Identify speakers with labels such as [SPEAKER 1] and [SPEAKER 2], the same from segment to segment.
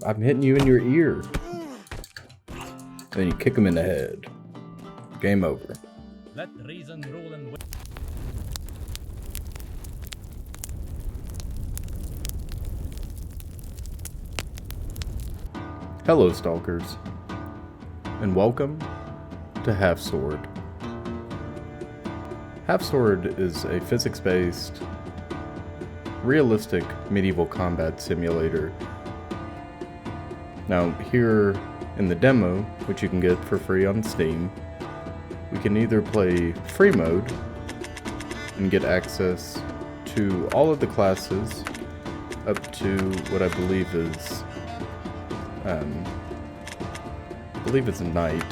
[SPEAKER 1] I'm hitting you in your ear. Then you kick him in the head. Game over.
[SPEAKER 2] Let reason rule and
[SPEAKER 1] Hello, Stalkers, and welcome to HALFSWORD. HALFSWORD is a physics-based, realistic medieval combat simulator. Now, here in the demo, which you can get for free on Steam, we can either play free mode and get access to all of the classes up to what I believe is a knight,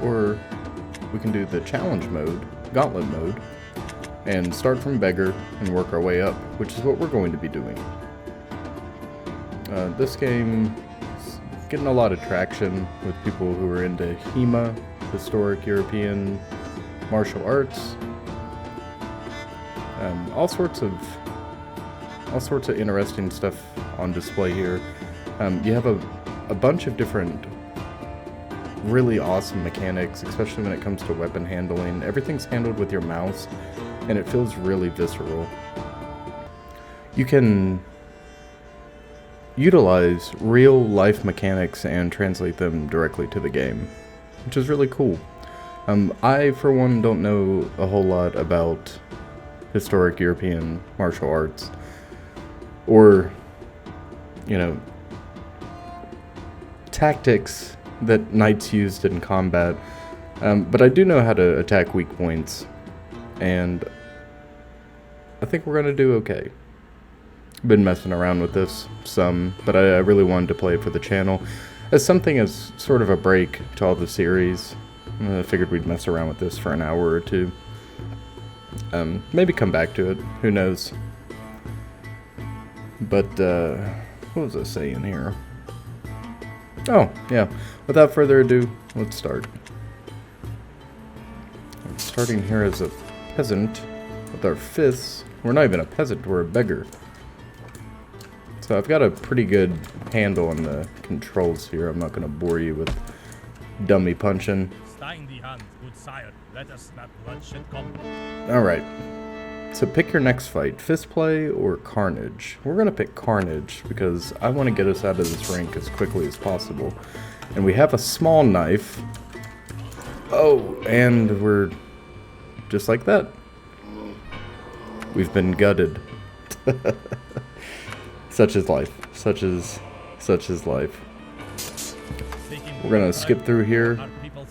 [SPEAKER 1] or we can do the challenge mode, gauntlet mode, and start from beggar and work our way up, which is what we're going to be doing. This game is getting a lot of traction with people who are into HEMA, historic European martial arts, all sorts of interesting stuff on display here. You have a bunch of different really awesome mechanics, especially when it comes to weapon handling. Everything's handled with your mouse, and it feels really visceral. You can utilize real life mechanics and translate them directly to the game, which is really cool. I, for one, don't know a whole lot about historic European martial arts, or, you know, tactics that knights used in combat, but I do know how to attack weak points, and I think we're gonna do okay. Been messing around with this some, but I really wanted to play it for the channel as something as sort of a break to all the series. I figured we'd mess around with this for an hour or two. Maybe come back to it, who knows. But, what was I saying here? Oh, yeah. Without further ado, let's start. I'm starting here as a peasant with our fists. We're not even a peasant, we're a beggar. So I've got a pretty good handle on the controls here. I'm not going to bore you with dummy punching. Alright. So pick your next fight, fist play or carnage. We're going to pick carnage because I want to get us out of this rink as quickly as possible. And we have a small knife. Oh, and we're just like that. We've been gutted. Such is life. Such is life. We're going to skip through here.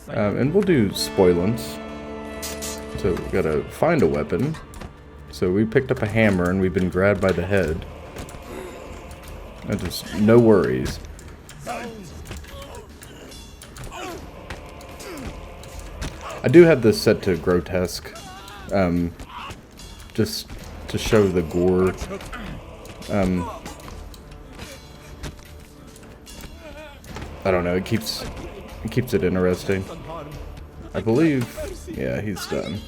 [SPEAKER 1] And we'll do spoilance. So we gotta find a weapon. So we picked up a hammer and we've been grabbed by the head. Just no worries. I do have this set to grotesque, just to show the gore. I don't know. It keeps it interesting. I believe, yeah, he's done.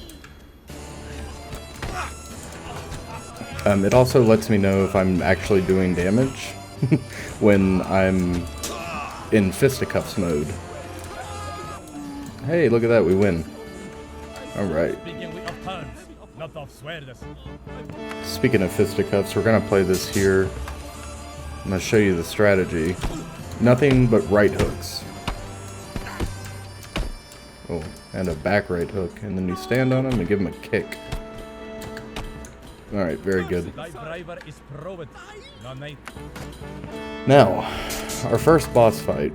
[SPEAKER 1] It also lets me know if I'm actually doing damage when I'm in fisticuffs mode. Hey, look at that, we win. Alright. Speaking of fisticuffs, we're gonna play this here. I'm gonna show you the strategy. Nothing but right hooks. Oh, and a back right hook, and then you stand on him and give him a kick. Alright, very good. Now, our first boss fight.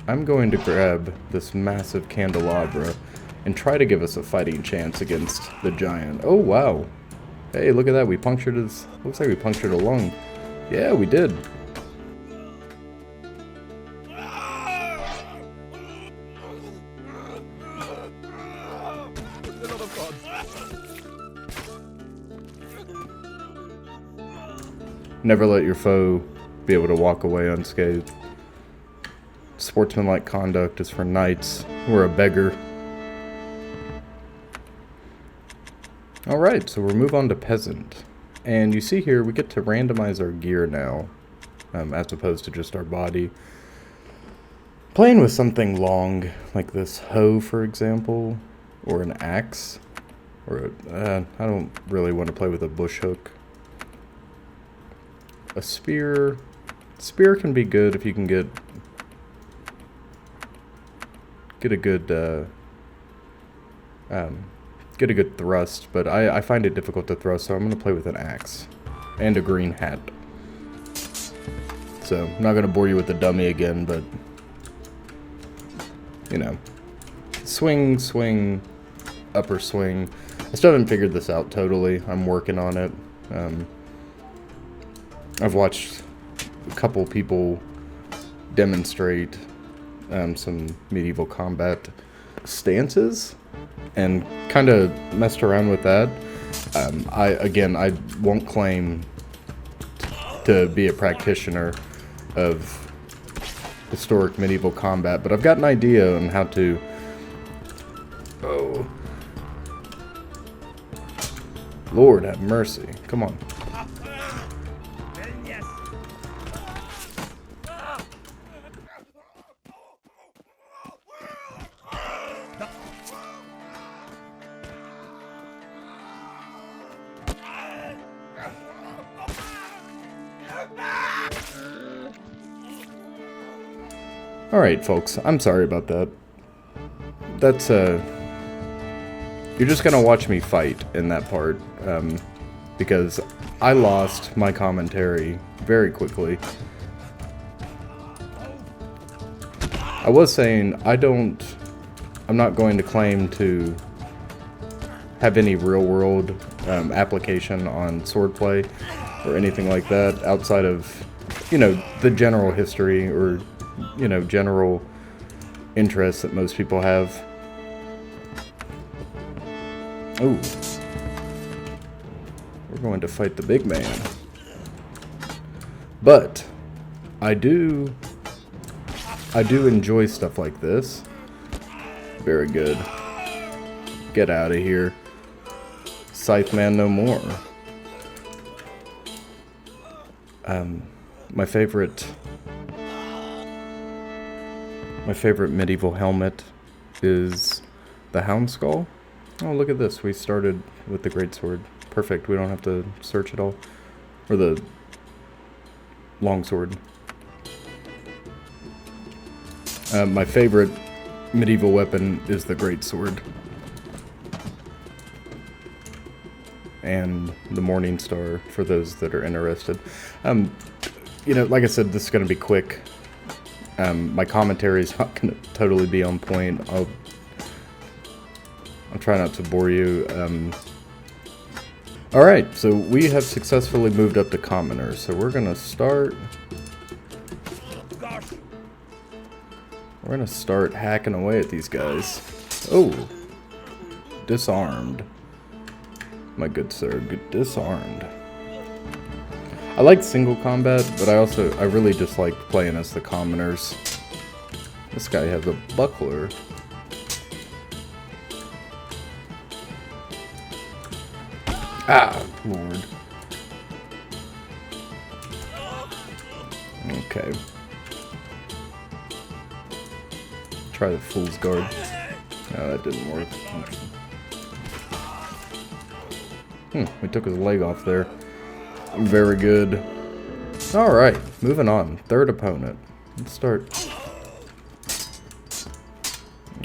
[SPEAKER 1] I'm going to grab this massive candelabra and try to give us a fighting chance against the giant. Oh, wow. Hey, look at that. We punctured his... Looks like we punctured a lung. Yeah, we did. Never let your foe be able to walk away unscathed. Sportsmanlike conduct is for knights. We're a beggar. Alright, so we'll move on to peasant. And you see here, we get to randomize our gear now, as opposed to just our body. Playing with something long, like this hoe, for example, or an axe, or I don't really want to play with a bush hook. A spear. Spear can be good if you can get a good get a good thrust, but I find it difficult to thrust, so I'm gonna play with an axe and a green hat. So I'm not gonna bore you with the dummy again, but you know, swing, swing, upper swing. I still haven't figured this out totally. I'm working on it. I've watched a couple people demonstrate some medieval combat stances and kind of messed around with that. I won't claim to be a practitioner of historic medieval combat, but I've got an idea on how to... Oh. Lord have mercy. Come on. Alright, folks, I'm sorry about that. That's, you're just gonna watch me fight in that part, because I lost my commentary very quickly. I was saying, I'm not going to claim to have any real-world application on swordplay or anything like that outside of, you know, the general history or, you know, general interests that most people have. Ooh. We're going to fight the big man. But I do enjoy stuff like this. Very good. Get out of here. Scythe man no more. My favorite medieval helmet is the hound skull. Oh, look at this. We started with the greatsword. Perfect. We don't have to search at all. Or the longsword. My favorite medieval weapon is the greatsword. And the Morning Star, for those that are interested. You know, like I said, this is going to be quick. My commentary is not going to totally be on point. I'll try not to bore you. Alright, so we have successfully moved up to commoner, so we're going to start... We're going to start hacking away at these guys. Oh! Disarmed. My good sir, good disarmed. I like single combat, but I really just like playing as the commoners. This guy has a buckler. Ah, Lord. Okay. Try the Fool's Guard. No, that didn't work. We took his leg off there. Very good. Alright, moving on. Third opponent. Let's start.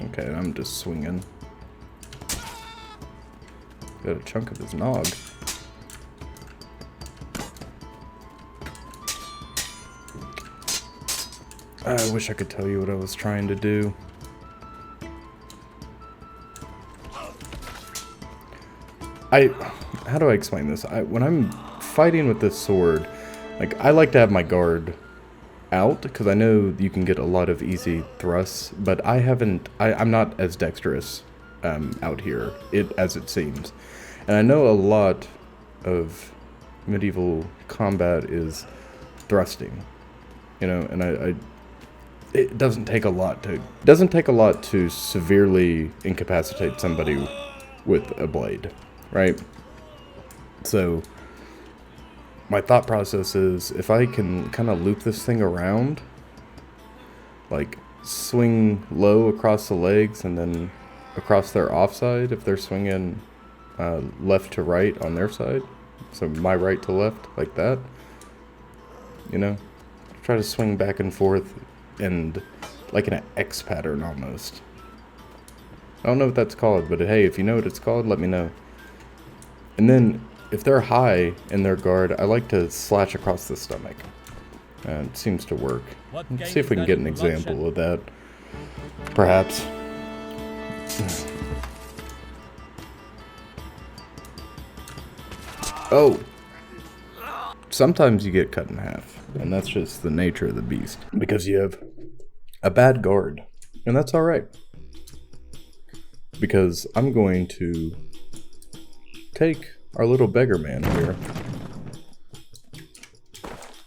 [SPEAKER 1] Okay, I'm just swinging. Got a chunk of his nog. I wish I could tell you what I was trying to do. How do I explain this? When I'm fighting with this sword, like, I like to have my guard out, because I know you can get a lot of easy thrusts, but I'm not as dexterous out here, as it seems. And I know a lot of medieval combat is thrusting, you know, and it doesn't take a lot to severely incapacitate somebody with a blade, right? So my thought process is if I can kind of loop this thing around, like swing low across the legs and then across their offside if they're swinging left to right on their side. So my right to left, like that. You know? Try to swing back and forth and like in an X pattern almost. I don't know what that's called, but hey, if you know what it's called, let me know. And then if they're high in their guard, I like to slash across the stomach. It seems to work. Let's see if we can get an example of that. Perhaps. Oh! Sometimes you get cut in half. And that's just the nature of the beast. Because you have a bad guard. And that's alright. Because I'm going to take our little beggar man here.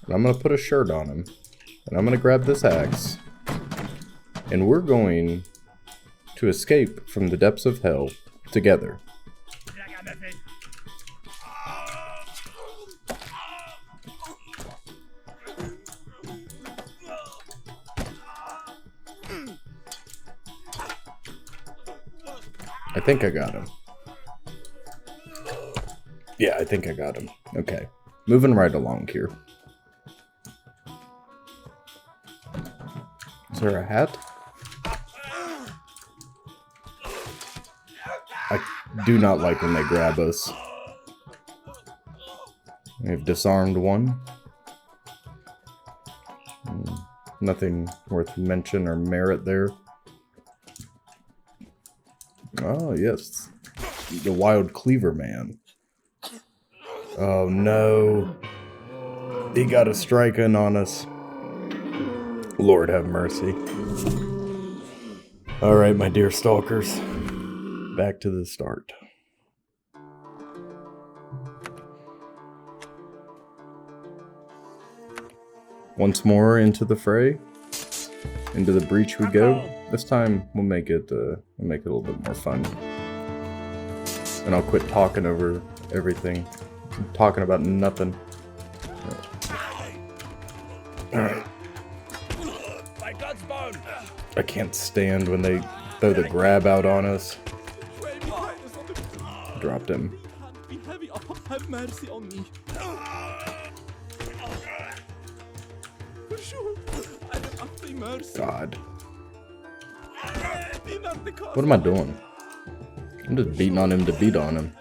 [SPEAKER 1] And I'm going to put a shirt on him. And I'm going to grab this axe. And we're going to escape from the depths of hell together. I think I got him. Yeah, I think I got him. Okay. Moving right along here. Is there a hat? I do not like when they grab us. We've disarmed one. Nothing worth mention or merit there. Oh, yes. The Wild Cleaver Man. Oh, no. He got a strike in on us. Lord have mercy. Alright, my dear stalkers. Back to the start. Once more into the fray. Into the breach we go. This time we'll make it a little bit more fun. And I'll quit talking over everything. I'm talking about nothing. Alright. I can't stand when they throw the grab out on us. Dropped him.
[SPEAKER 3] Have mercy on me.
[SPEAKER 1] God. What am I doing? I'm just beating on him to beat on him.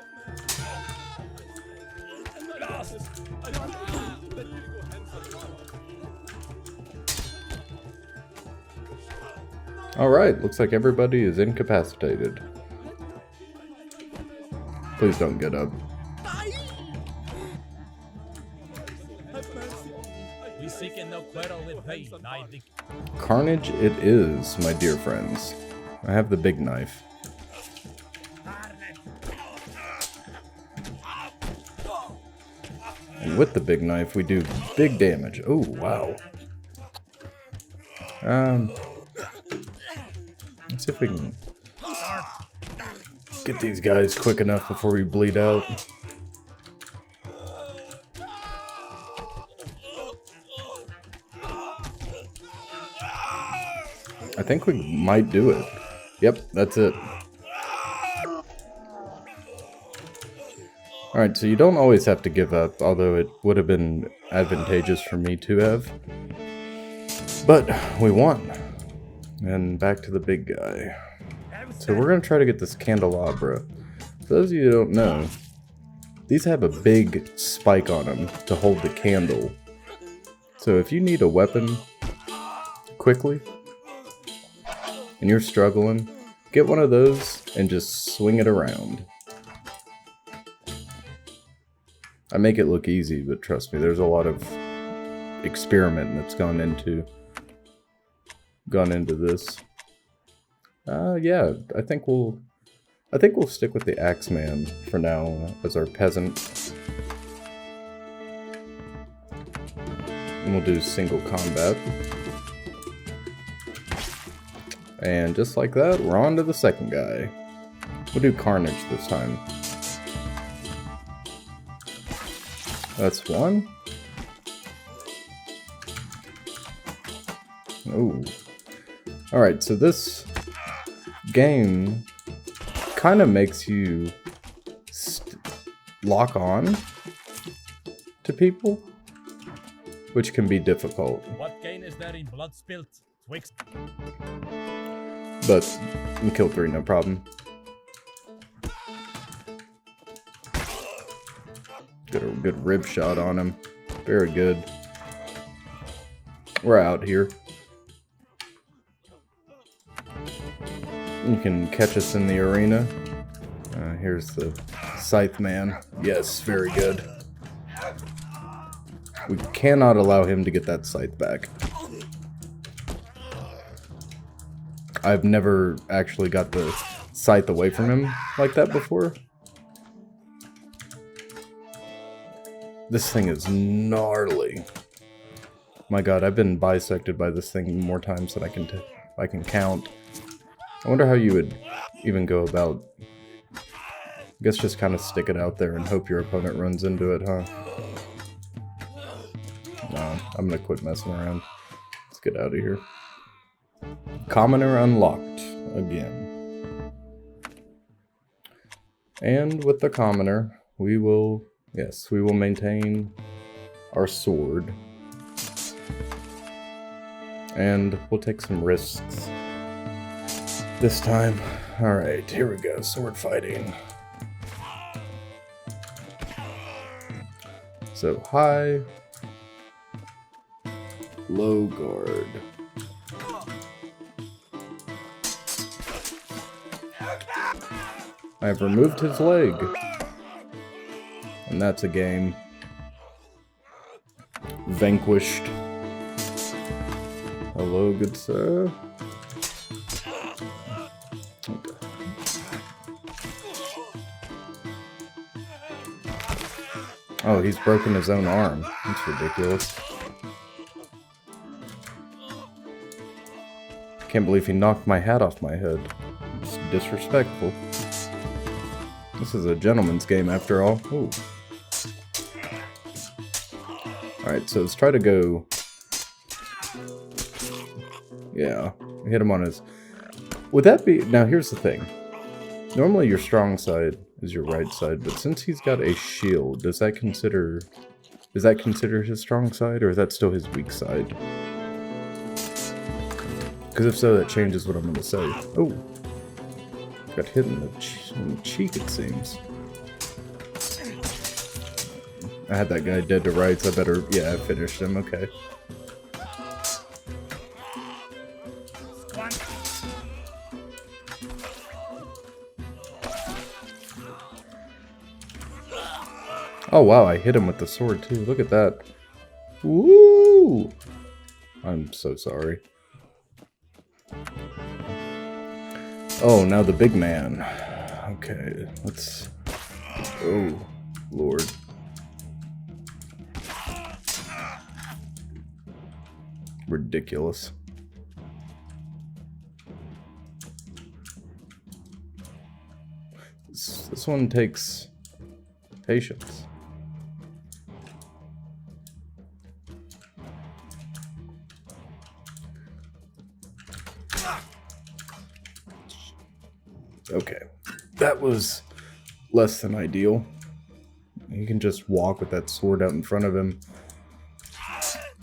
[SPEAKER 1] Alright, looks like everybody is incapacitated. Please don't get up. Carnage it is, my dear friends. I have the big knife. And with the big knife, we do big damage. Oh, wow. Let's see if we can get these guys quick enough before we bleed out. I think we might do it. Yep, that's it. Alright, so you don't always have to give up, although it would have been advantageous for me to have. But we won. And back to the big guy. So we're going to try to get this candelabra. For those of you who don't know, these have a big spike on them to hold the candle. So if you need a weapon quickly, and you're struggling, get one of those and just swing it around. I make it look easy, but trust me, there's a lot of experiment that's gone into this. Yeah, I think we'll stick with the Axeman for now as our peasant. And we'll do single combat. And just like that, we're on to the second guy. We'll do Carnage this time. That's one. Oh. Alright, so this game kind of makes you lock on to people, which can be difficult.
[SPEAKER 2] What gain is there in blood spilt twixt?
[SPEAKER 1] But you kill 3, no problem. Get a good rib shot on him. Very good. We're out here. You can catch us in the arena. Here's the Scythe Man. Yes, very good. We cannot allow him to get that scythe back. I've never actually got the scythe away from him like that before. This thing is gnarly. My god, I've been bisected by this thing more times than I can count. I wonder how you would even go about... I guess just kind of stick it out there and hope your opponent runs into it, huh? No, I'm gonna quit messing around. Let's get out of here. Commoner unlocked again. And with the commoner, we will... Yes, we will maintain our sword. And we'll take some risks this time. Alright, here we go. Sword fighting. So, high, low guard. I've removed his leg. And that's a game. Vanquished. Hello, good sir. Okay. Oh, he's broken his own arm. That's ridiculous. Can't believe he knocked my hat off my head. It's disrespectful. This is a gentleman's game after all. Ooh. Alright, so let's try to go... Yeah, hit him on his... Would that be... Now here's the thing. Normally your strong side is your right side, but since he's got a shield, does that consider... Is that considered his strong side, or is that still his weak side? Because if so, that changes what I'm going to say. Oh! Got hit in the cheek, it seems. I had that guy dead to rights. I better... Yeah, I finished him. Okay. Oh wow, I hit him with the sword too. Look at that. Woo! I'm so sorry. Oh, now the big man. Okay, let's... Oh, Lord. Ridiculous. This one takes patience. Okay, that was less than ideal. He can just walk with that sword out in front of him.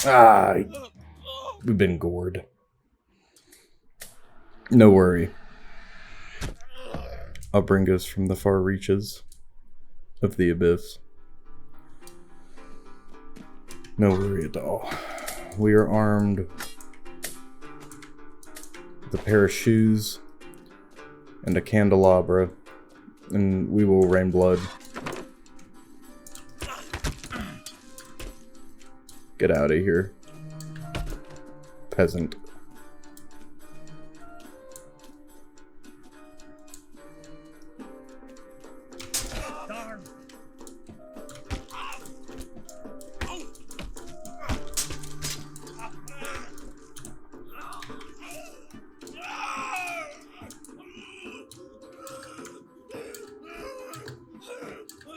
[SPEAKER 1] Ah, we've been gored. No worry. I'll bring us from the far reaches of the abyss. No worry at all. We are armed with a pair of shoes and a candelabra, and we will rain blood. Get out of here, peasant.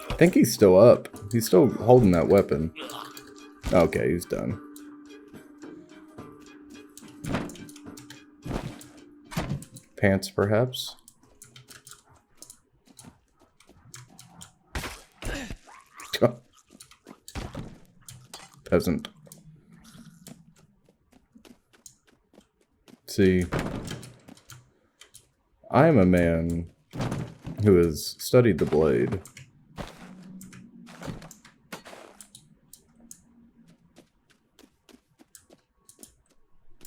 [SPEAKER 1] I think he's still up. He's still holding that weapon. Okay, he's done. Pants, perhaps? Peasant. See, I am a man who has studied the blade.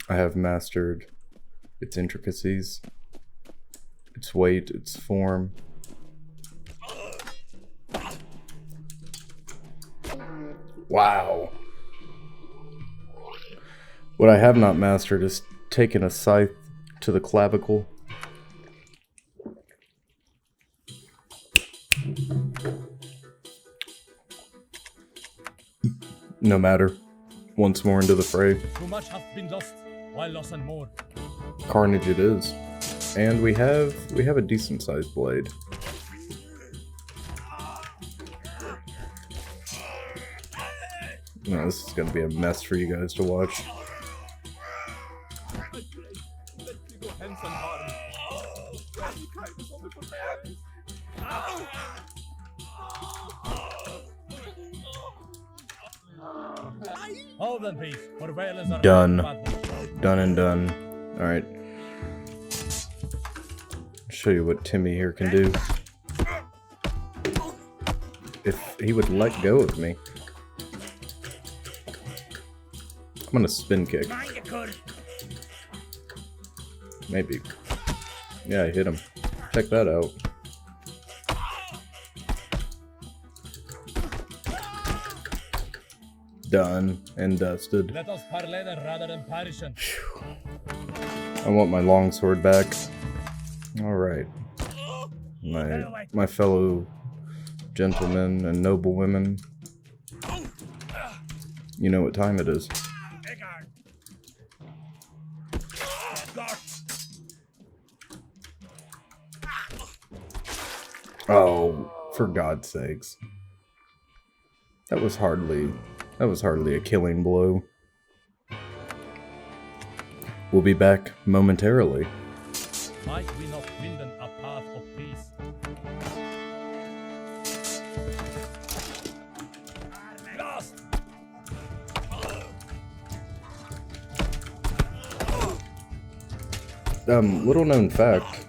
[SPEAKER 1] I have mastered its intricacies, its weight, its form. Wow. What I have not mastered is taking a scythe to the clavicle. No matter. Once more into the fray.
[SPEAKER 2] Too much hath been lost, while loss and more.
[SPEAKER 1] Carnage it is. And we have a decent sized blade. No, this is gonna be a mess for you guys to watch.
[SPEAKER 2] Hold in peace, for violence are
[SPEAKER 1] Done.
[SPEAKER 2] bad.
[SPEAKER 1] Done and done. Alright. Show you what Timmy here can do. If he would let go of me. I'm gonna spin kick. Maybe. Yeah, I hit him. Check that out. Done and dusted.
[SPEAKER 2] Let us parley rather than perishing.
[SPEAKER 1] I want my longsword back. Alright. My fellow gentlemen and noble women. You know what time it is. Oh, for God's sakes. That was hardly a killing blow. We'll be back momentarily.
[SPEAKER 2] Might we not wind a path of peace? Lost!
[SPEAKER 1] Little known fact.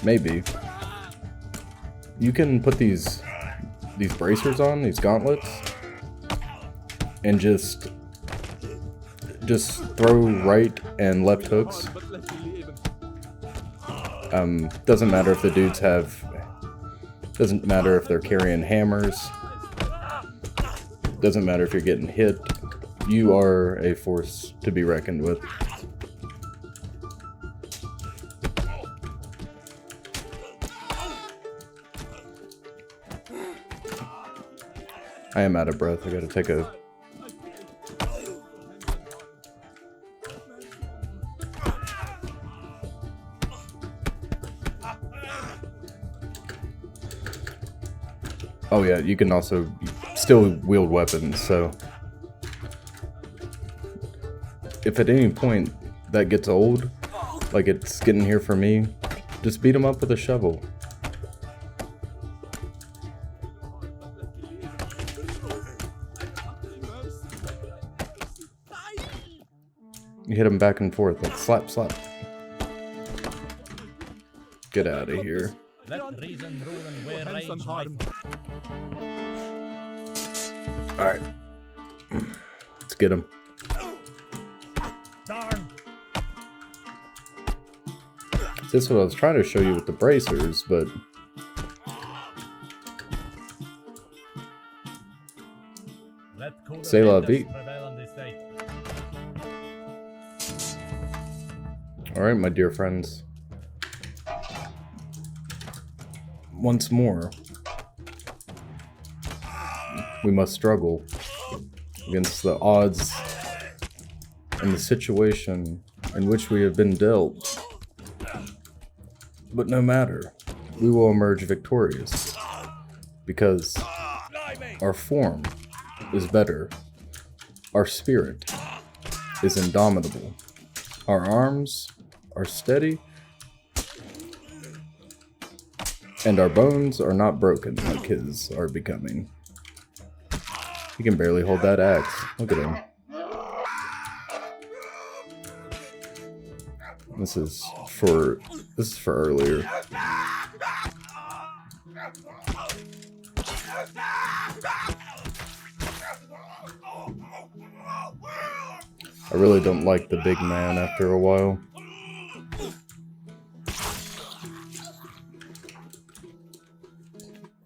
[SPEAKER 1] Maybe. You can put these bracers on, these gauntlets, and just throw right and left hooks. Doesn't matter if the dudes doesn't matter if they're carrying hammers, doesn't matter if you're getting hit, you are a force to be reckoned with. I am out of breath. I gotta take a... Oh yeah, you can also still wield weapons, so... If at any point that gets old, like it's getting here for me, just beat them up with a shovel. You hit him back and forth, like slap, slap. Get out of here.
[SPEAKER 2] Let reason rule and where rage might.
[SPEAKER 1] Alright. Let's get him.
[SPEAKER 2] Darn!
[SPEAKER 1] This is what I was trying to show you with the bracers, but...
[SPEAKER 2] Let cooler
[SPEAKER 1] C'est la
[SPEAKER 2] winds
[SPEAKER 1] vie.
[SPEAKER 2] prevail on this day.
[SPEAKER 1] Alright, my dear friends. Once more, we must struggle against the odds and the situation in which we have been dealt. But no matter, we will emerge victorious. Because our form is better. Our spirit is indomitable. Our arms are steady. And our bones are not broken like his are becoming. He can barely hold that axe. Look at him. This is for earlier. I really don't like the big man after a while.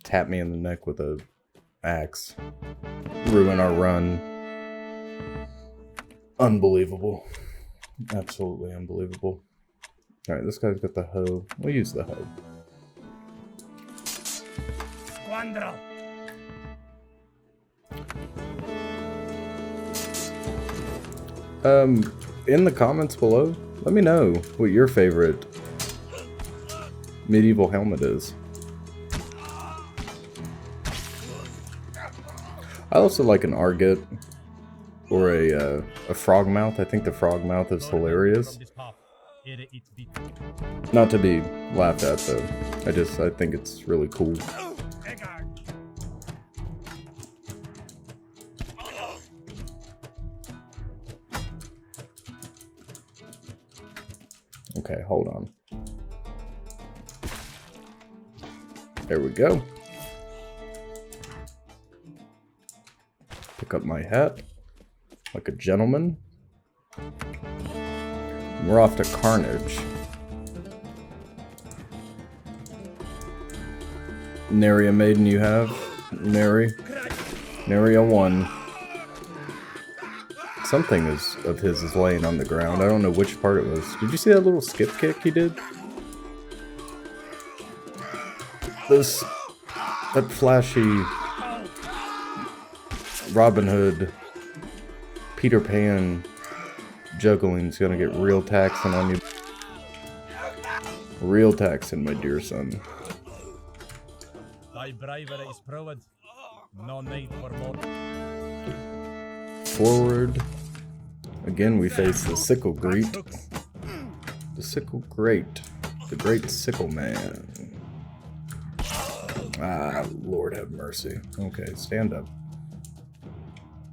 [SPEAKER 1] Tap me in the neck with a axe. Ruin our run. Unbelievable. Absolutely unbelievable. Alright, this guy's got the hoe. We'll use the hoe.
[SPEAKER 2] Squandro.
[SPEAKER 1] In the comments below, let me know what your favorite medieval helmet is. I also like an arget or a frog mouth. I think the frog mouth is hilarious. Not to be laughed at though. I think it's really cool. Okay, hold on. There we go. Pick up my hat like a gentleman. We're off to Carnage. Nary a maiden you have? Nary a one. Something of his is laying on the ground. I don't know which part it was. Did you see that little skip kick he did? That flashy Robin Hood, Peter Pan juggling's gonna get real taxing on you. Real taxing, my dear son.
[SPEAKER 2] Thy bravery is proved. No need for more.
[SPEAKER 1] Forward. Again, we face the sickle great. The sickle great. The great sickle man. Ah, Lord have mercy. Okay, stand up.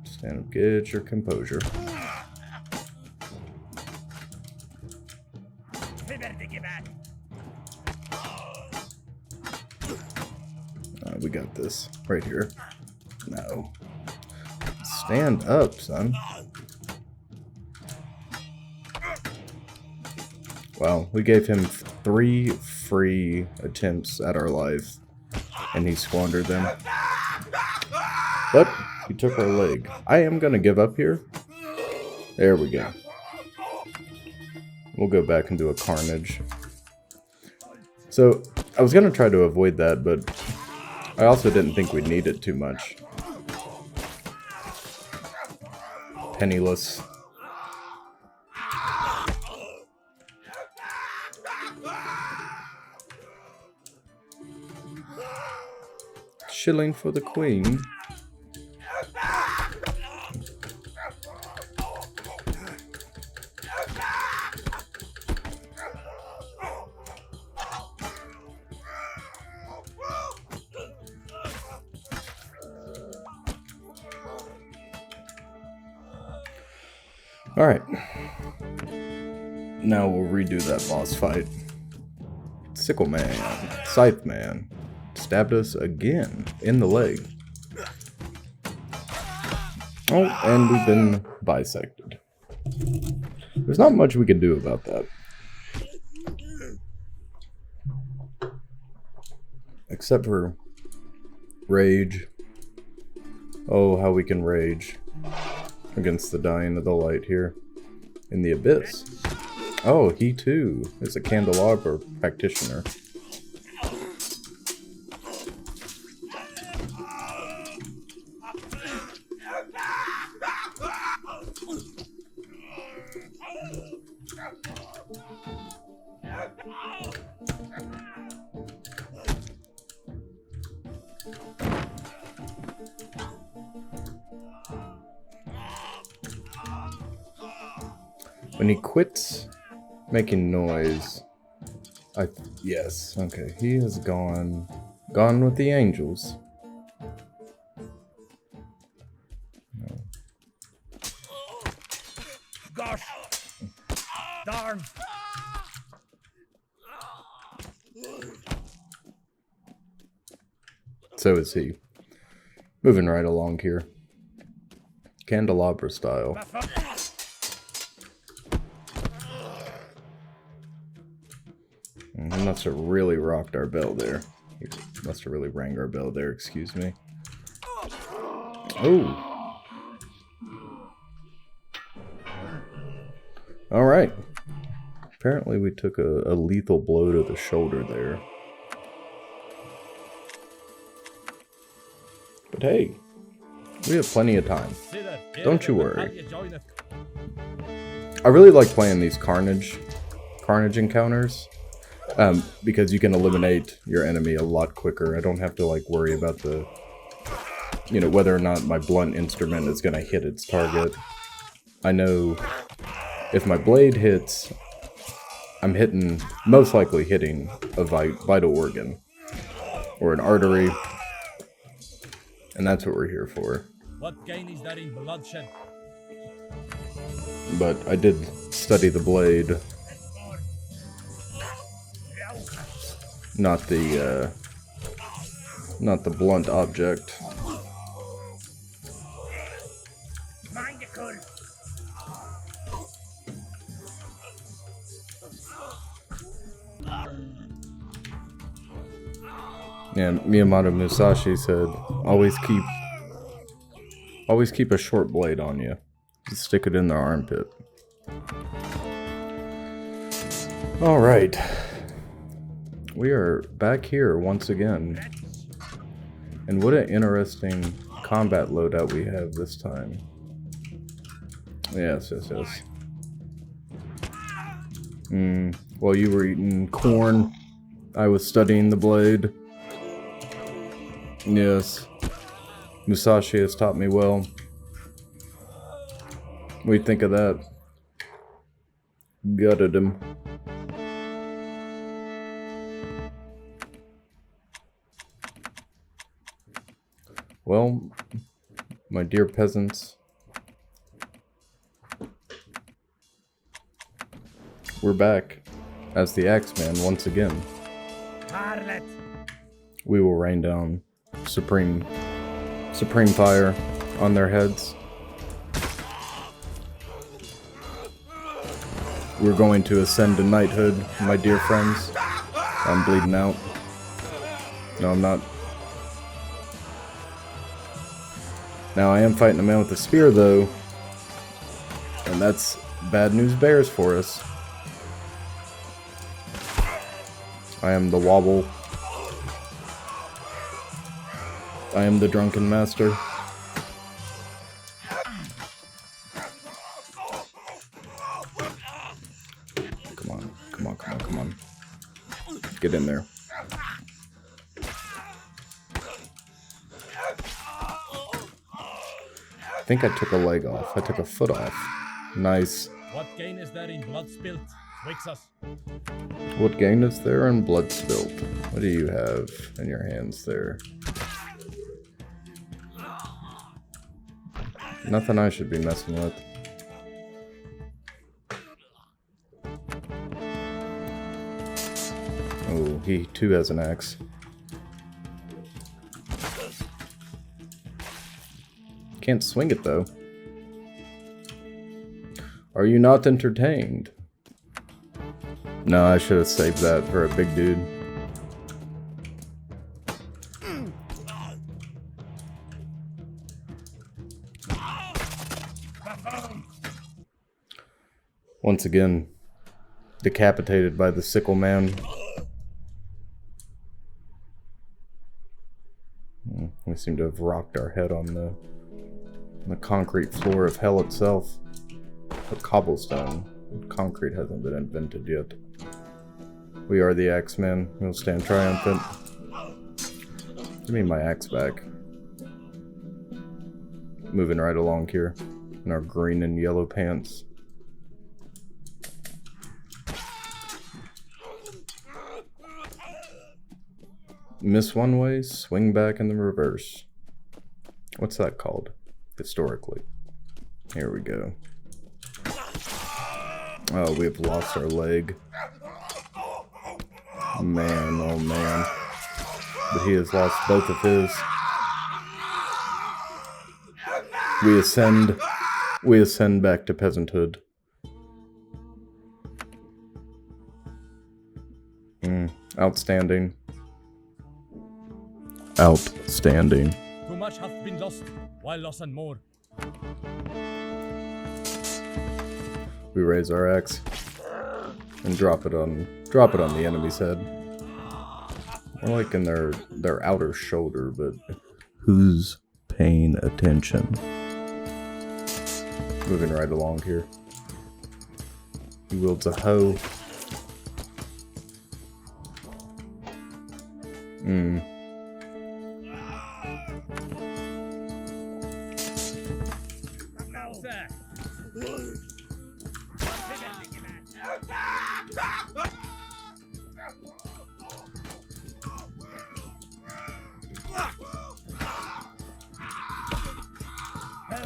[SPEAKER 1] Stand up, get your composure. We got this right here. No. Stand up, son. Wow, we gave him 3 free attempts at our life, and he squandered them. But he took our leg. I am gonna give up here. There we go. We'll go back and do a Carnage. So, I was gonna try to avoid that, but I also didn't think we'd need it too much. Penniless. Shilling for the queen. Alright. Now we'll redo that boss fight. Sickle Man, Scythe Man, stabbed us again in the leg. Oh, and we've been bisected. There's not much we can do about that. Except for rage. Oh, how we can rage against the Dying of the Light here in the Abyss. Oh, he too is a candelabra practitioner. When he quits making noise, yes, okay, he is gone with the angels. No.
[SPEAKER 2] Gosh! Darn!
[SPEAKER 1] So is he. Moving right along here. Candelabra style. He must have really rocked our bell there. He must have really rang our bell there, excuse me. Oh! Alright. Apparently we took a lethal blow to the shoulder there. But hey, we have plenty of time. Don't you worry. I really like playing these carnage encounters. Because you can eliminate your enemy a lot quicker. I don't have to like worry about the, you know, whether or not my blunt instrument is gonna hit its target. I know if my blade hits, I'm most likely hitting a vital organ or an artery, and that's what we're here for.
[SPEAKER 2] What gain is there in bloodshed?
[SPEAKER 1] But I did study the blade. Not the blunt object. Yeah, Miyamoto Musashi said, always keep a short blade on you. Just stick it in the armpit. All right. We are back here once again. And what an interesting combat loadout we have this time. Yes. While you were eating corn, I was studying the blade. Yes. Musashi has taught me well. What do you think of that? Gutted him. Well, my dear peasants, we're back as the Axeman once again.
[SPEAKER 2] Harlot!
[SPEAKER 1] We will rain down supreme fire on their heads. We're going to ascend to knighthood, my dear friends. I'm bleeding out. No, I'm not. Now, I am fighting a man with a spear, though. And that's bad news bears for us. I am the wobble. I am the drunken master. Come on. Get in there. I think I took a leg off. I took a foot off. Nice.
[SPEAKER 2] What gain is there in blood spilt? Wakes us.
[SPEAKER 1] What gain is there in blood spilt? What do you have in your hands there? Nothing I should be messing with. Oh, he too has an axe. Can't swing it though. Are you not entertained? No, I should have saved that for a big dude. Once again, decapitated by the sickle man. We seem to have rocked our head on the concrete floor of hell itself. But cobblestone. Concrete hasn't been invented yet. We are the Axemen. We'll stand triumphant. Give me my axe back. Moving right along here in our green and yellow pants. Miss one way, swing back in the reverse. What's that called? Historically. Here we go. Oh, we have lost our leg. Man, oh man. But he has lost both of his. We ascend back to peasanthood. Outstanding. Outstanding.
[SPEAKER 2] Too much hath been lost, while loss and more.
[SPEAKER 1] We raise our axe and drop it on the enemy's head. More like in their outer shoulder, but who's paying attention? Moving right along here. He wields a hoe.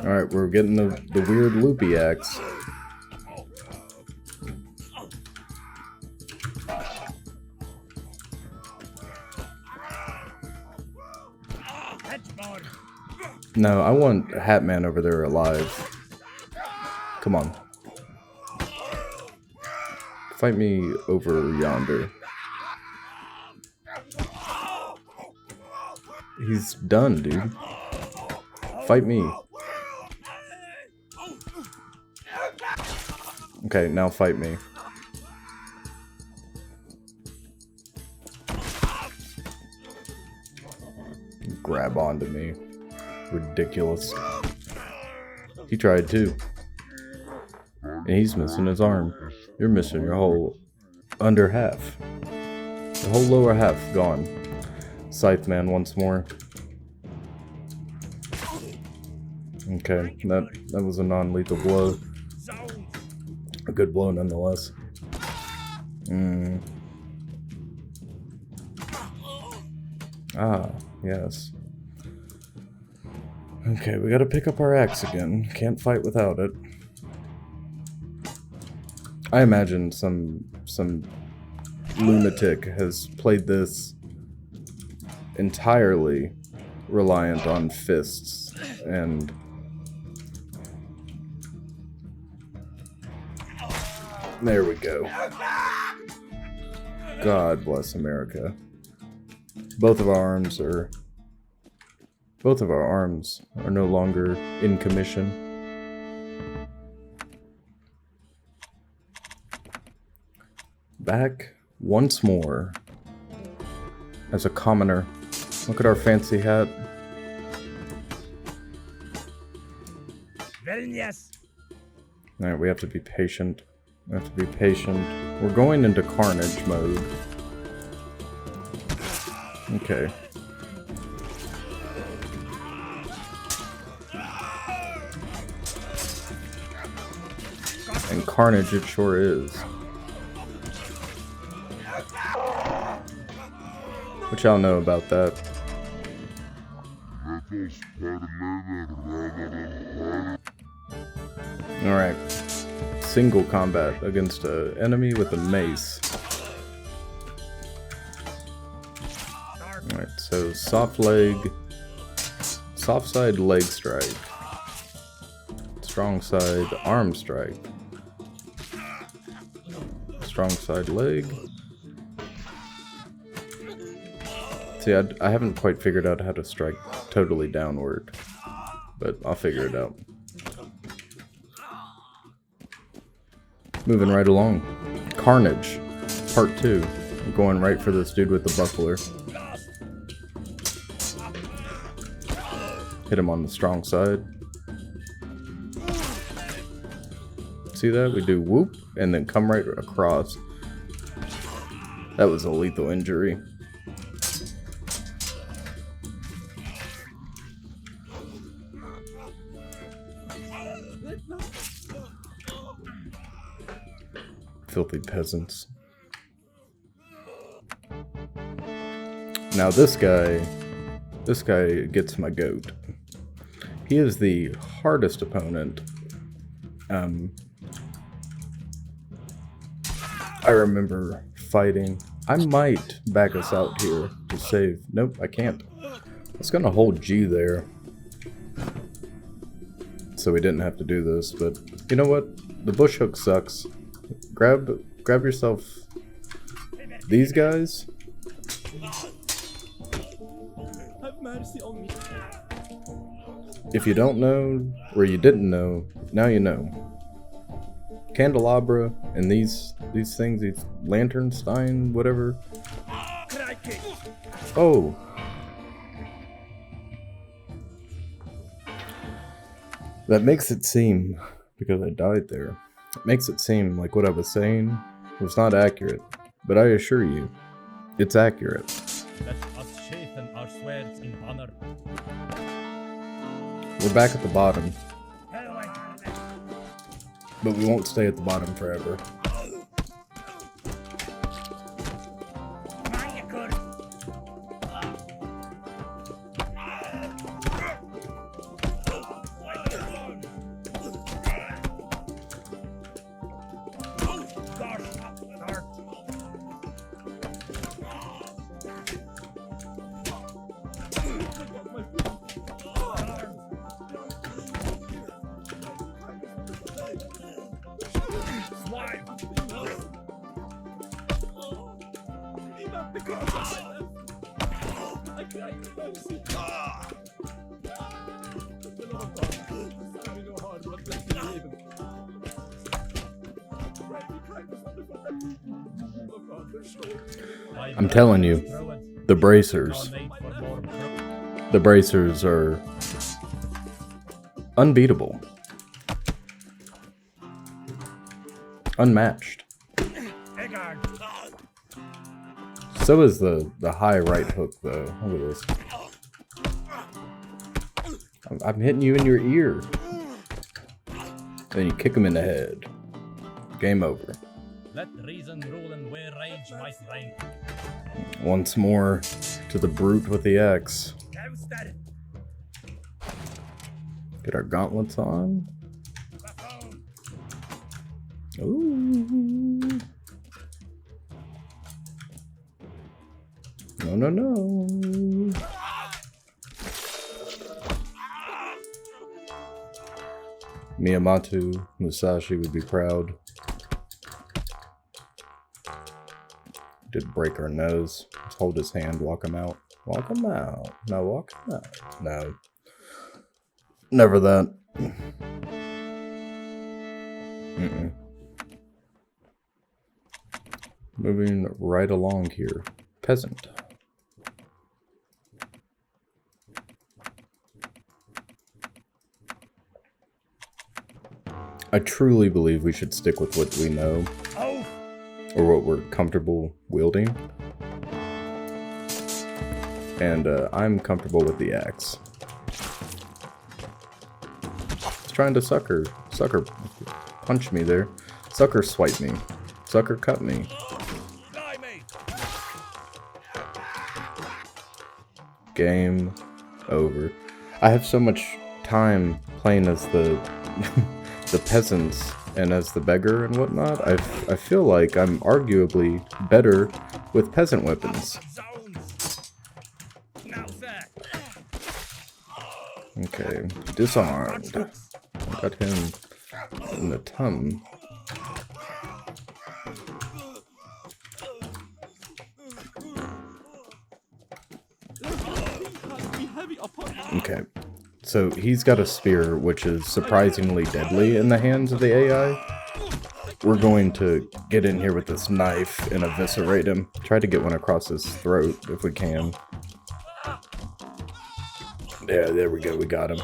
[SPEAKER 1] Alright, we're getting the weird loopy axe. No, I want Hatman over there alive. Come on. Fight me over yonder. He's done, dude. Fight me. Okay, now fight me. Grab onto me. Ridiculous. He tried too. And he's missing his arm. You're missing your whole under half. The whole lower half gone. Scythe man once more. Okay, that was a non-lethal blow. A good blow nonetheless. Ah, yes. Okay, we gotta pick up our axe again. Can't fight without it. I imagine some lunatic has played this entirely reliant on fists and there we go. God bless America. Both of our arms are no longer in commission. Back once more as a commoner. Look at our fancy hat.
[SPEAKER 2] Well, yes.
[SPEAKER 1] Alright, we have to be patient. We have to be patient. We're going into carnage mode. Okay. And carnage it sure is. What y'all know about that? Alright. Single combat against an enemy with a mace. Alright, so soft side leg strike. Strong side arm strike. Strong side leg. See, I haven't quite figured out how to strike totally downward, but I'll figure it out. Moving right along. Carnage, part 2. I'm going right for this dude with the buckler. Hit him on the strong side. See that? We do whoop, and then come right across. That was a lethal injury. Filthy peasants. Now this guy gets my goat. He is the hardest opponent. I remember fighting. I might back us out here to save. Nope, I can't. I was gonna hold G there, so we didn't have to do this, but you know what? The bush hook sucks. Grab yourself these guys.
[SPEAKER 3] Have mercy on me.
[SPEAKER 1] If you don't know, or you didn't know, now you know. Candelabra and these things, these lantern stein, whatever. Oh. That makes it seem, because I died there, it makes it seem like what I was saying was not accurate. But I assure you, it's accurate.
[SPEAKER 2] Let us sharpen our swords in honor.
[SPEAKER 1] We're back at the bottom. But we won't stay at the bottom forever. I'm telling you, the bracers are unbeatable. Unmatched. So is the high right hook though. Look at this. I'm hitting you in your ear. Then you kick him in the head. Game over.
[SPEAKER 2] Let reason rule and where rage my strength.
[SPEAKER 1] Once more to the brute with the axe. Get our gauntlets on. Ooh. No, no, no. Miyamoto Musashi would be proud. Did break our nose. Let's hold his hand, walk him out. Walk him out. No, walk him out. No. Never that. Mm-mm. Moving right along here. Peasant. I truly believe we should stick with what we know. Or what we're comfortable wielding. And I'm comfortable with the axe. He's trying to sucker punch me there. Sucker swipe me. Sucker cut me. Game over. I have so much time playing as the the peasants and as the beggar and whatnot. I feel like I'm arguably better with peasant weapons. Okay, disarmed. Got him in the tum. Okay, so he's got a spear, which is surprisingly deadly in the hands of the AI. We're going to get in here with this knife and eviscerate him. Try to get one across his throat if we can. Yeah, there we go, we got him.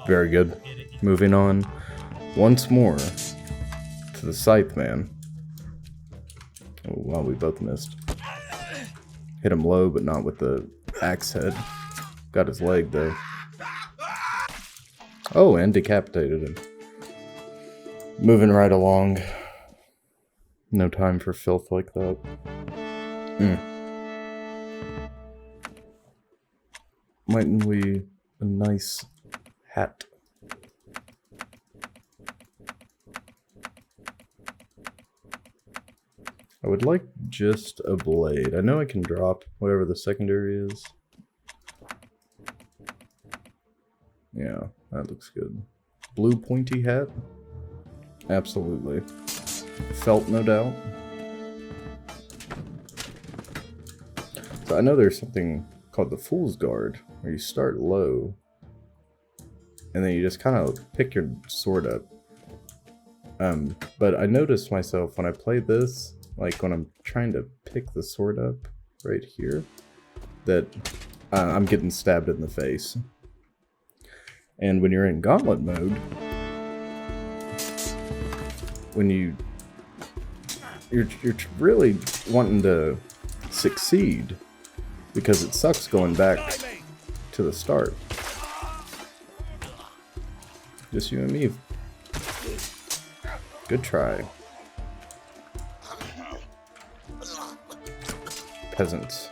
[SPEAKER 1] Very good. Moving on once more to the scythe man. Oh, wow, we both missed. Hit him low, but not with the axe head. Got his leg, though. Oh, and decapitated him. Moving right along. No time for filth like that. Mightn't we... a nice hat. I would like just a blade. I know I can drop whatever the secondary is. Yeah, that looks good. Blue pointy hat? Absolutely. Felt, no doubt. So I know there's something called the Fool's Guard, where you start low, and then you just kind of pick your sword up. But I noticed myself when I play this, like when I'm trying to pick the sword up right here, that I'm getting stabbed in the face. And when you're in gauntlet mode, when you're really wanting to succeed, because it sucks going back to the start. Just you and me. Good try. Peasants.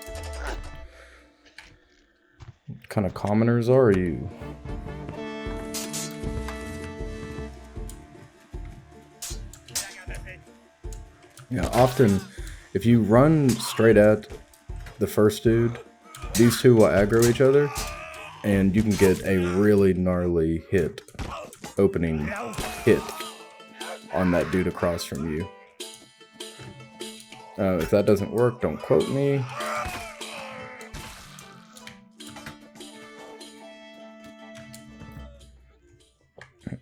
[SPEAKER 1] What kind of commoners are you? Yeah, often if you run straight at the first dude, these two will aggro each other, and you can get a really gnarly hit, opening hit on that dude across from you. If that doesn't work, don't quote me.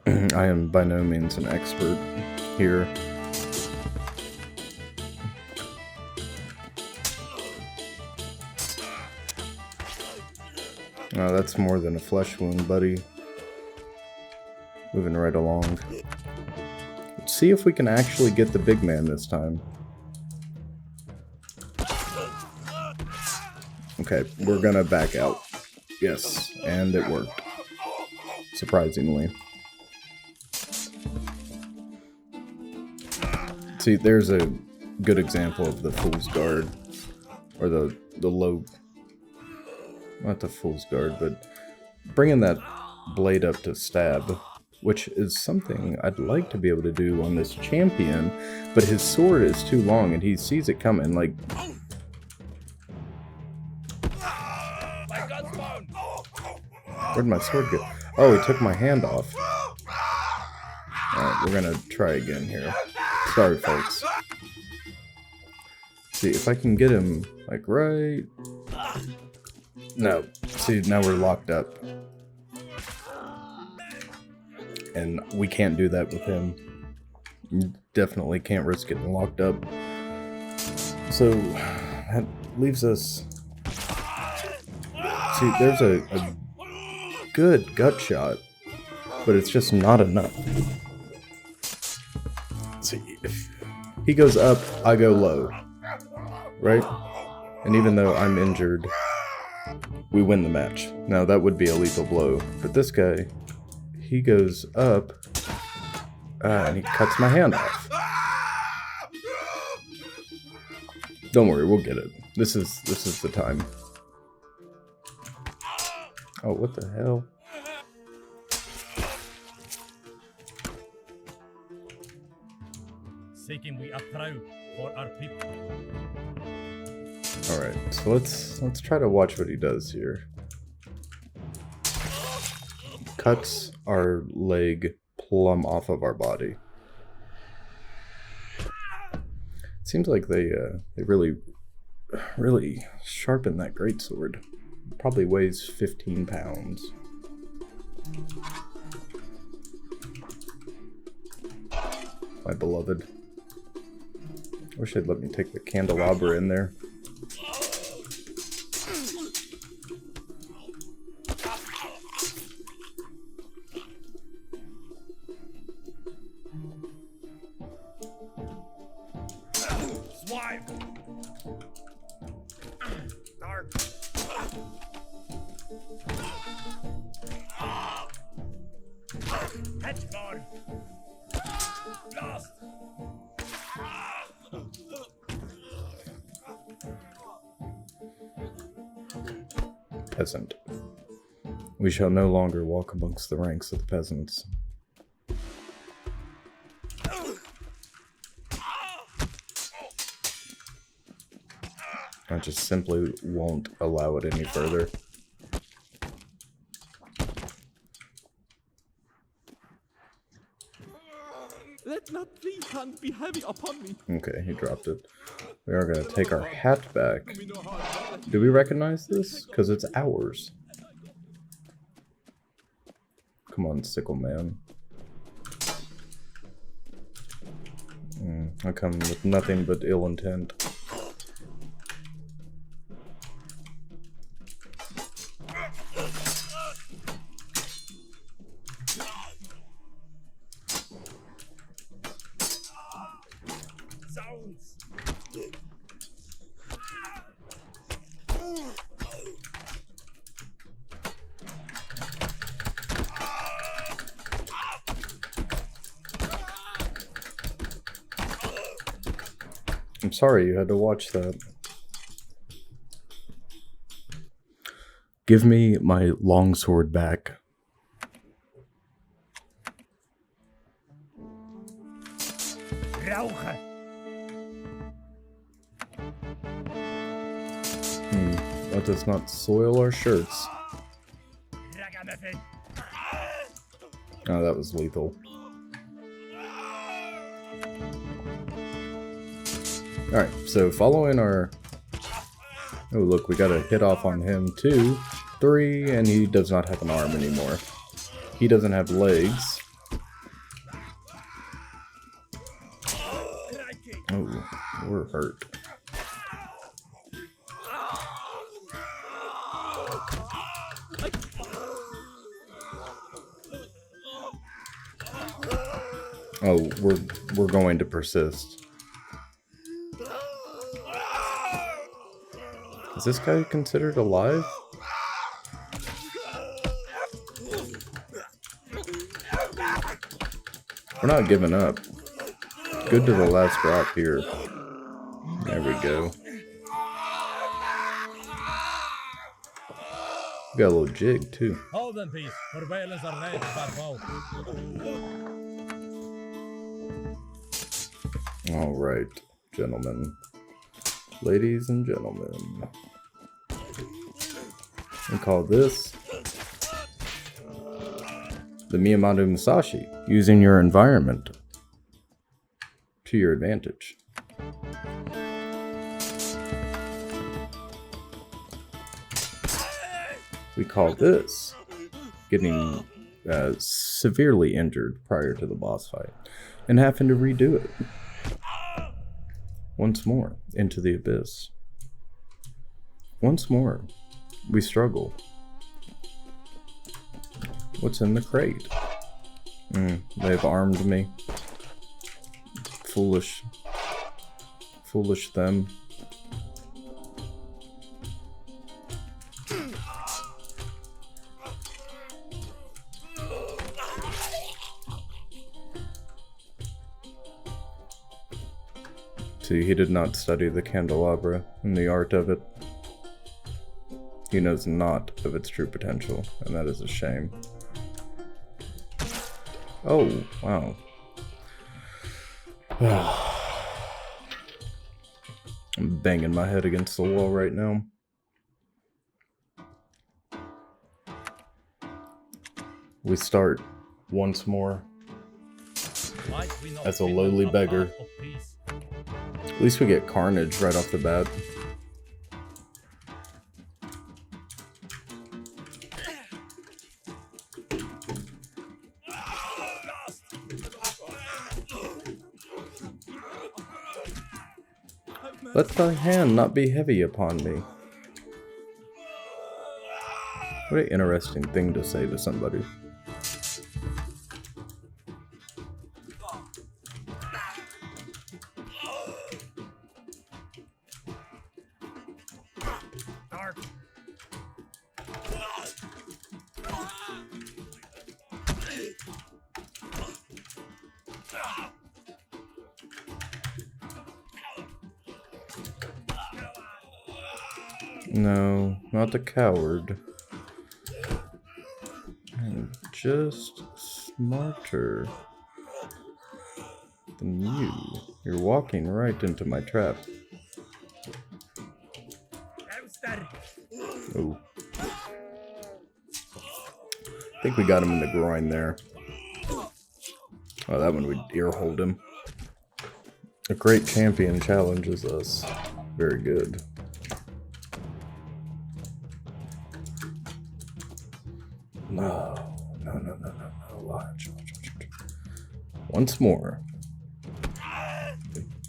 [SPEAKER 1] I am by no means an expert here. Oh, that's more than a flesh wound, buddy. Moving right along. Let's see if we can actually get the big man this time. Okay, we're gonna back out. Yes, and it worked. Surprisingly. See, there's a good example of the Fool's Guard. Or the low... Not the Fool's Guard, but bringing that blade up to stab, which is something I'd like to be able to do on this champion, but his sword is too long and he sees it coming, like... Where'd my sword go? Oh, he took my hand off. Alright, we're gonna try again here. Sorry, folks. See, if I can get him, like, right... No. See, now we're locked up. And we can't do that with him. You definitely can't risk getting locked up. So, that leaves us... See, there's a good gut shot, but it's just not enough. See, if he goes up, I go low. Right? And even though I'm injured... we win the match. Now that would be a lethal blow, but this guy, he goes up, and he cuts my hand off. Don't worry, we'll get it. This is the time. Oh, what the hell?
[SPEAKER 2] Seeking we are proud for our people.
[SPEAKER 1] Alright, so let's try to watch what he does here. Cuts our leg plumb off of our body. Seems like they really sharpen that greatsword. Probably weighs 15 pounds. My beloved. Wish they'd let me take the candelabra in there.
[SPEAKER 2] Dark. Hedgehog. Blast.
[SPEAKER 1] peasant. We shall no longer walk amongst the ranks of the peasants. I just simply won't allow it any further.
[SPEAKER 3] Let not thy hand be heavy upon me.
[SPEAKER 1] Okay, he dropped it. We are going to take our hat back. Do we recognize this? Because it's ours. Come on, sickle man. I come with nothing but ill intent. I'm sorry you had to watch that. Give me my longsword back.
[SPEAKER 2] Rauche.
[SPEAKER 1] Let us not soil our shirts.
[SPEAKER 2] Ragamuffin.
[SPEAKER 1] Oh, that was lethal. Alright, so following our... Oh, look, we got a hit off on him. 2, 3, and he does not have an arm anymore. He doesn't have legs. Oh, we're hurt. Oh, we're going to persist. Is this guy considered alive? We're not giving up. Good to the last drop here. There we go. Got a little jig too.
[SPEAKER 2] Hold them, peace. For violence are named by bow.
[SPEAKER 1] Alright, gentlemen. Ladies and gentlemen. We call this the Miyamoto Musashi, using your environment to your advantage. We call this getting severely injured prior to the boss fight and having to redo it once more into the abyss. Once more, we struggle. What's in the crate? They've armed me. Foolish. Foolish them. See, he did not study the candelabra and the art of it. He knows not of its true potential, and that is a shame. Oh, wow. I'm banging my head against the wall right now. We start once more as a lowly beggar. At least we get carnage right off the bat. Let thy hand not be heavy upon me. What an interesting thing to say to somebody. No, not the coward. I'm just smarter than you. You're walking right into my trap. Oh. I think we got him in the groin there. Oh, that one would ear hold him. A great champion challenges us. Very good. No. Watch. Once more.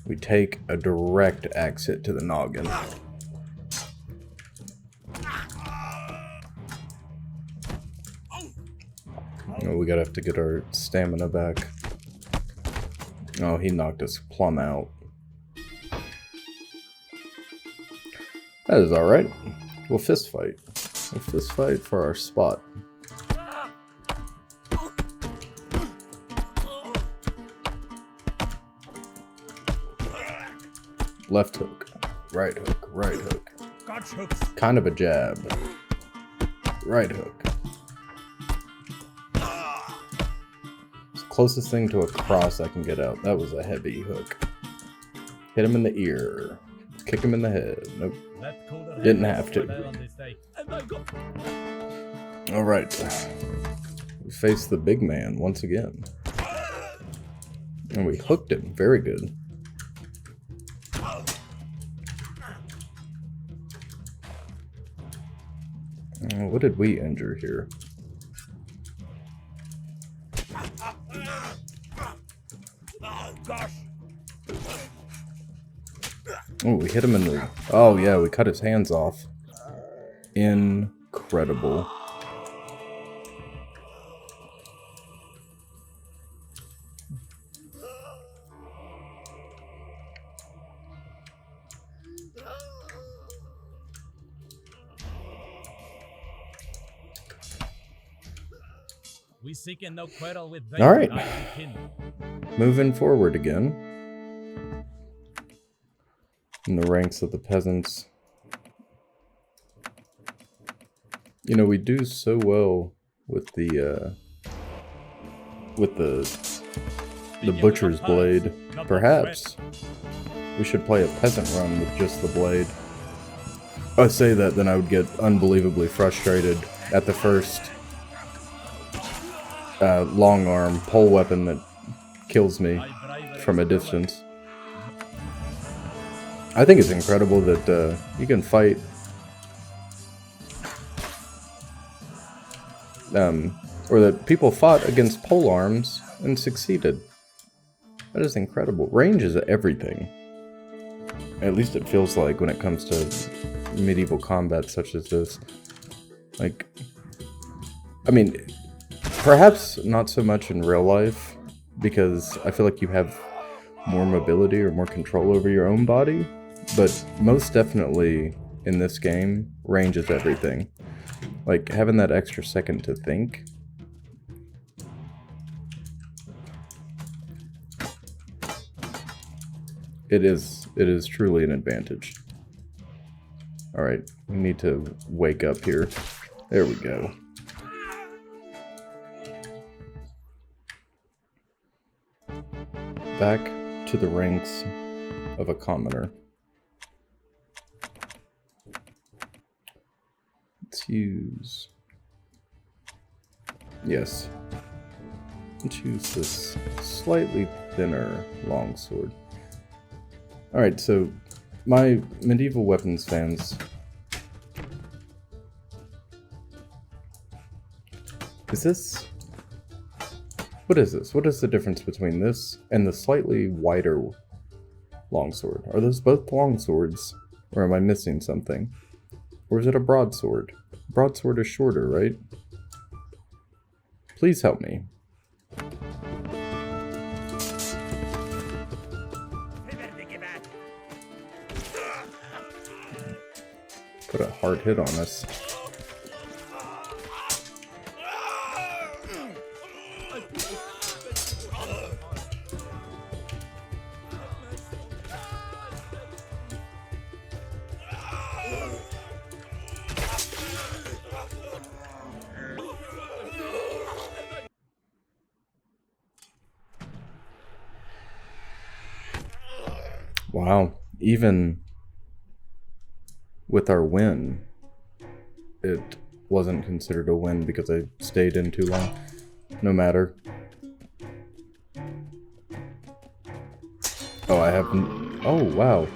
[SPEAKER 1] We take a direct axe hit to the noggin. Oh, we gotta have to get our stamina back. Oh, he knocked us plumb out. That is alright. We'll fist fight. We'll fist fight for our spot. Left hook. Right hook. Right hook. Kind of a jab. Right hook. It's the closest thing to a cross I can get out. That was a heavy hook. Hit him in the ear. Kick him in the head. Nope. Didn't have to. Alright. We face the big man once again. And we hooked him. Very good. What did we injure here? Oh, we hit him in the... Oh, yeah, we cut his hands off. Incredible.
[SPEAKER 2] We seek no quarrel with
[SPEAKER 1] All right. Moving forward again. In the ranks of the peasants. You know, we do so well with the butcher's blade. Perhaps we should play a peasant run with just the blade. I say that, then I would get unbelievably frustrated at the first long arm pole weapon that kills me from a distance. I think it's incredible that you can fight or that people fought against pole arms and succeeded. That is incredible. Range is everything. At least it feels like when it comes to medieval combat such as this. Like, I mean, perhaps not so much in real life, because I feel like you have more mobility or more control over your own body, but most definitely in this game, range is everything. Like, having that extra second to think. It is truly an advantage. Alright, we need to wake up here. There we go. Back to the ranks of a commoner. Let's use... Yes. Let's use this slightly thinner longsword. Alright, so my medieval weapons fans... Is this... What is this? What is the difference between this and the slightly wider longsword? Are those both longswords? Or am I missing something? Or is it a broadsword? Broadsword is shorter, right? Please help me. Put a hard hit on us. Wow. Even with our win, it wasn't considered a win because I stayed in too long. No matter. Oh, I haven't... Oh, wow.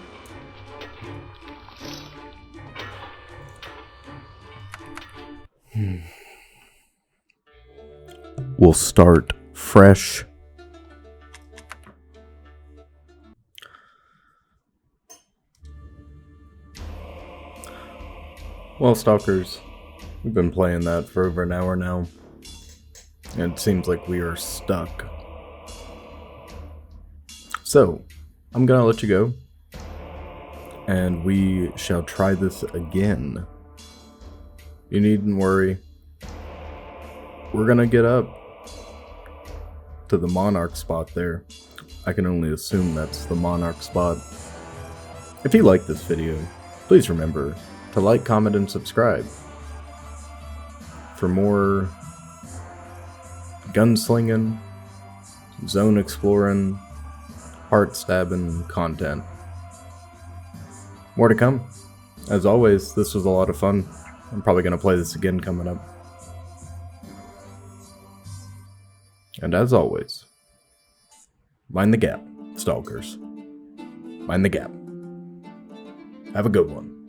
[SPEAKER 1] We'll start fresh. Well, Stalkers, we've been playing that for over an hour now, and it seems like we are stuck. So, I'm gonna let you go, and we shall try this again. You needn't worry. We're gonna get up to the Monarch spot there. I can only assume that's the Monarch spot. If you like this video, please remember to like, comment, and subscribe for more gunslinging, zone exploring, heart stabbing content. More to come. As always, this was a lot of fun. I'm probably going to play this again coming up. And as always, mind the gap, Stalkers. Mind the gap. Have a good one.